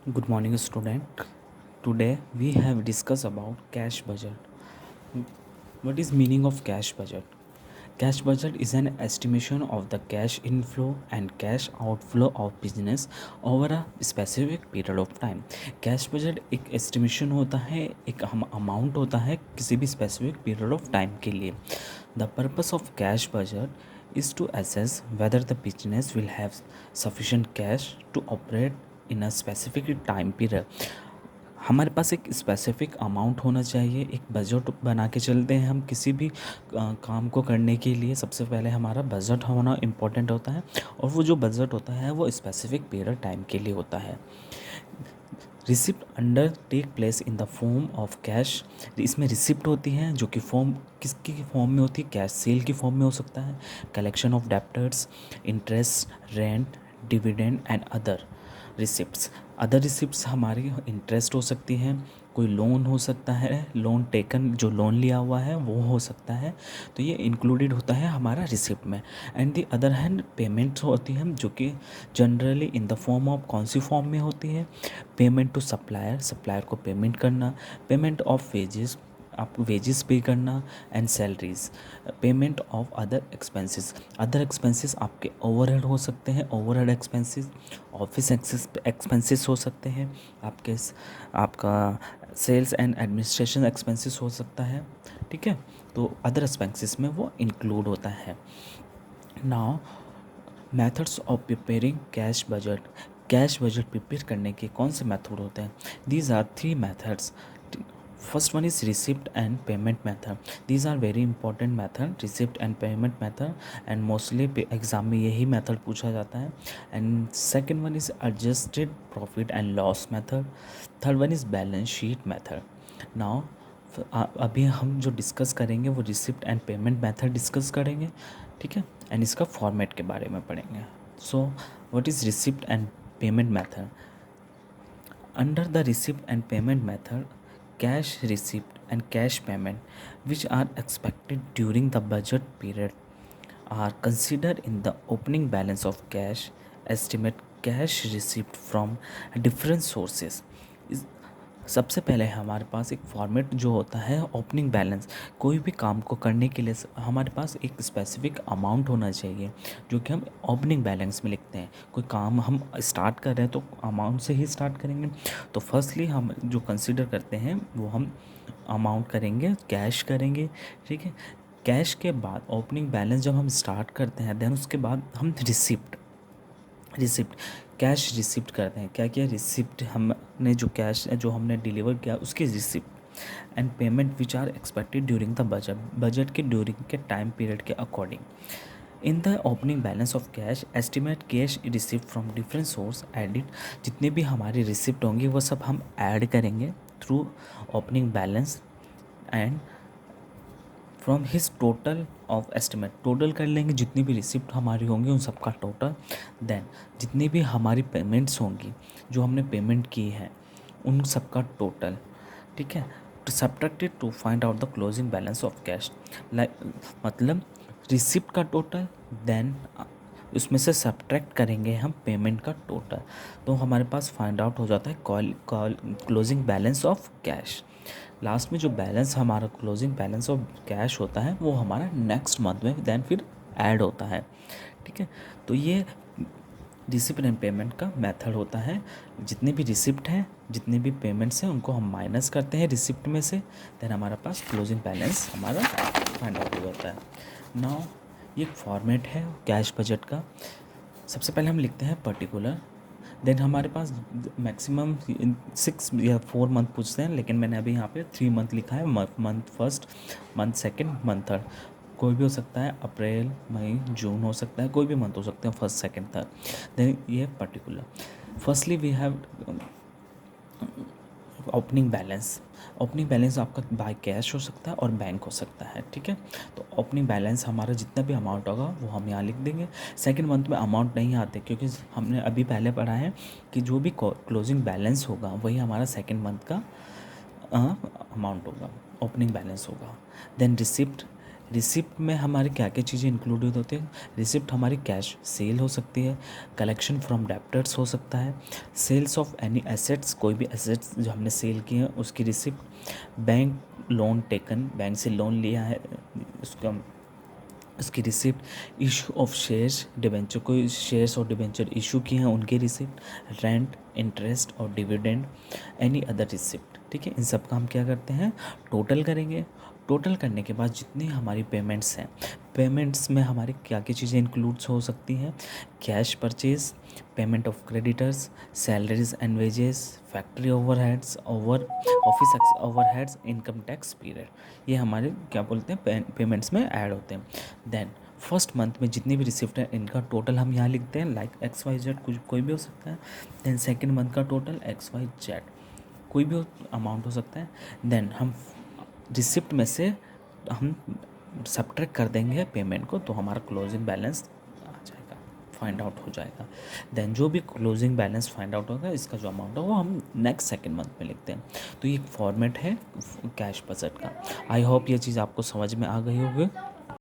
Good morning, student. Today we have discussed about cash budget. What is meaning of cash budget? Cash budget is an estimation of the cash inflow and cash outflow of business over a specific period of time. Cash budget एक estimation होता है, एक amount होता है किसी भी specific period of time के लिए. The purpose of cash budget is to assess whether the business will have sufficient cash to operate in a specific time period. हमारे पास एक स्पेसिफिक अमाउंट होना चाहिए. एक बजट बना के चलते हैं हम किसी भी काम को करने के लिए. सबसे पहले हमारा बजट होना इम्पोर्टेंट होता है और वो जो बजट होता है वो स्पेसिफिक पीरियड टाइम के लिए होता है. Receipt undertake place in the form of cash. इसमें रिसिप्ट होती हैं जो कि फॉर्म किसकी फॉर्म में होती है? कैश सेल की फॉर्म में हो सकता है. Collection of debtors, interest, rent, dividend and other receipts. Other receipts हमारी इंटरेस्ट हो सकती हैं, कोई लोन हो सकता है, लोन टेकन जो लोन लिया हुआ है वो हो सकता है. तो ये इंक्लूडेड होता है हमारा रिसिप्ट में. And the other hand payments होती हैं जो कि generally in the form of कौन सी फॉर्म में होती है? पेमेंट टू सप्लायर, सप्लायर को पेमेंट करना. पेमेंट ऑफ वेजेस, आपको वेजेस पे करना. And salaries. Payment of other expenses. Other expenses आपके ओवरहेड हो सकते हैं, ओवरहेड एक्सपेंसेस. ऑफिस एक्सपेंसेस हो सकते हैं आपका सेल्स एंड एडमिनिस्ट्रेशन एक्सपेंसेस हो सकता है. ठीक है, तो अदर एक्सपेंसेस में वो इंक्लूड होता है. Now methods of preparing cash budget. Cash budget prepare करने के कौन से मेथड होते हैं? These are 3 methods. First one is receipt and payment method. These are very important method, receipt and payment method, and mostly exam में यही method पूछा जाता है. And second one is adjusted profit and loss method. Third one is balance sheet method. Now अभी हम जो discuss करेंगे वो receipt and payment method discuss करेंगे. ठीक है, एंड इसका फॉर्मेट के बारे में पढ़ेंगे. So what is receipt and payment method? Under the receipt and payment method, cash receipt and cash payment which are expected during the budget period are considered in the opening balance of cash. Estimate cash received from different sources. सबसे पहले हमारे पास एक format जो होता है opening balance. कोई भी काम को करने के लिए हमारे पास एक स्पेसिफिक अमाउंट होना चाहिए जो कि हम ओपनिंग बैलेंस में लिखते हैं. कोई काम हम स्टार्ट कर रहे हैं तो अमाउंट से ही स्टार्ट करेंगे. तो फर्स्टली हम जो कंसिडर करते हैं वो हम अमाउंट करेंगे, कैश करेंगे. ठीक है, कैश के बाद ओपनिंग बैलेंस जब हम स्टार्ट करते हैं देन उसके बाद हम रिसिप्ट कैश रिसिप्ट करते हैं. क्या क्या रिसिप्ट हमने जो कैश जो हमने डिलीवर किया उसकी receipt. And payment which are expected during the budget के ड्यूरिंग के टाइम पीरियड के according. In the opening balance of cash estimate cash receipt from different source added. जितने भी हमारी रिसिप्ट होंगी वो सब हम ऐड करेंगे through opening balance. And from his total of estimate, total कर लेंगे जितनी भी रिसिप्ट हमारी होंगी उन सबका टोटल. देन जितनी भी हमारी पेमेंट्स होंगी जो हमने पेमेंट की है उन सबका टोटल. ठीक है, to subtracted to find out the closing balance of cash. मतलब रिसिप्ट का टोटल, देन उसमें से सब्ट्रैक्ट करेंगे हम पेमेंट का टोटल. तो हमारे पास फाइंड आउट हो जाता है closing balance of cash. Last में जो बैलेंस हमारा क्लोजिंग बैलेंस ऑफ कैश होता है वो हमारा नेक्स्ट मंथ में देन फिर ऐड होता है. ठीक है, तो ये रिसिप्ट एंड पेमेंट का मेथड होता है. जितने भी रिसिप्ट हैं, जितने भी पेमेंट्स हैं उनको हम माइनस करते हैं रिसिप्ट में से, देन हमारा पास क्लोजिंग बैलेंस हमारा फाइंड आउट हो जाता है. नाउ ये एक फॉर्मेट है कैश बजट का. सबसे पहले हम लिखते हैं पर्टिकुलर. देन हमारे पास मैक्सिमम 6 या 4 मंथ पूछते हैं, लेकिन मैंने अभी यहाँ पे 3 मंथ लिखा है. Month first, month second, month third. कोई भी हो सकता है, अप्रैल, मई, जून हो सकता है, कोई भी मंथ हो सकते हैं, फर्स्ट सेकंड थर्ड. देन ये particular. Firstly we have opening balance. Opening balance आपका बाय कैश हो सकता है और बैंक हो सकता है. ठीक है, तो ओपनिंग बैलेंस हमारा जितना भी अमाउंट होगा वो हम यहाँ लिख देंगे. सेकंड मंथ में अमाउंट नहीं आते क्योंकि हमने अभी पहले पढ़ा है कि जो भी क्लोजिंग बैलेंस होगा वही हमारा सेकंड मंथ का अमाउंट होगा, ओपनिंग बैलेंस होगा. Then receipt. रिसिप्ट में हमारे क्या क्या चीज़ें इंक्लूडेड होती हैं। रिसिप्ट हमारी कैश सेल हो सकती है, कलेक्शन फ्रॉम डेप्टर्स हो सकता है, सेल्स ऑफ एनी एसेट्स, कोई भी एसेट्स जो हमने सेल किए हैं उसकी receipt, bank loan taken, bank से लोन लिया है उसका उसकी receipt, issue of shares debenture, कोई शेयर्स और डिबेंचर इशू किए हैं उनकी रिसिप्ट, रेंट, इंटरेस्ट और डिविडेंड, एनी अदर रिसिप्ट। ठीक है, इन सब का हम क्या करते हैं, टोटल करेंगे। टोटल करने के बाद जितनी हमारी पेमेंट्स हैं, पेमेंट्स में हमारी क्या क्या चीज़ें इंक्लूड्स हो सकती हैं, cash purchase, payment of creditors, salaries and wages, factory overheads, office overheads, income tax period, ये हमारे क्या बोलते हैं पेमेंट्स में ऐड होते हैं। देन फर्स्ट मंथ में जितनी भी रिसिप्ट है इनका टोटल हम यहाँ लिखते हैं, लाइक एक्स वाई जेड, कुछ कोई भी हो सकता है। देन सेकेंड मंथ का टोटल एक्स वाई जेड, कोई भी अमाउंट हो सकता है। देन हम रिसिप्ट में से हम सब्ट्रैक्ट कर देंगे पेमेंट को, तो हमारा क्लोजिंग बैलेंस आ जाएगा, फाइंड आउट हो जाएगा। देन जो भी क्लोजिंग बैलेंस फाइंड आउट होगा, इसका जो अमाउंट है वो हम नेक्स्ट सेकेंड मंथ में लिखते हैं। तो ये एक फॉर्मेट है कैश बजट का। आई होप ये चीज़ आपको समझ में आ गई होगी।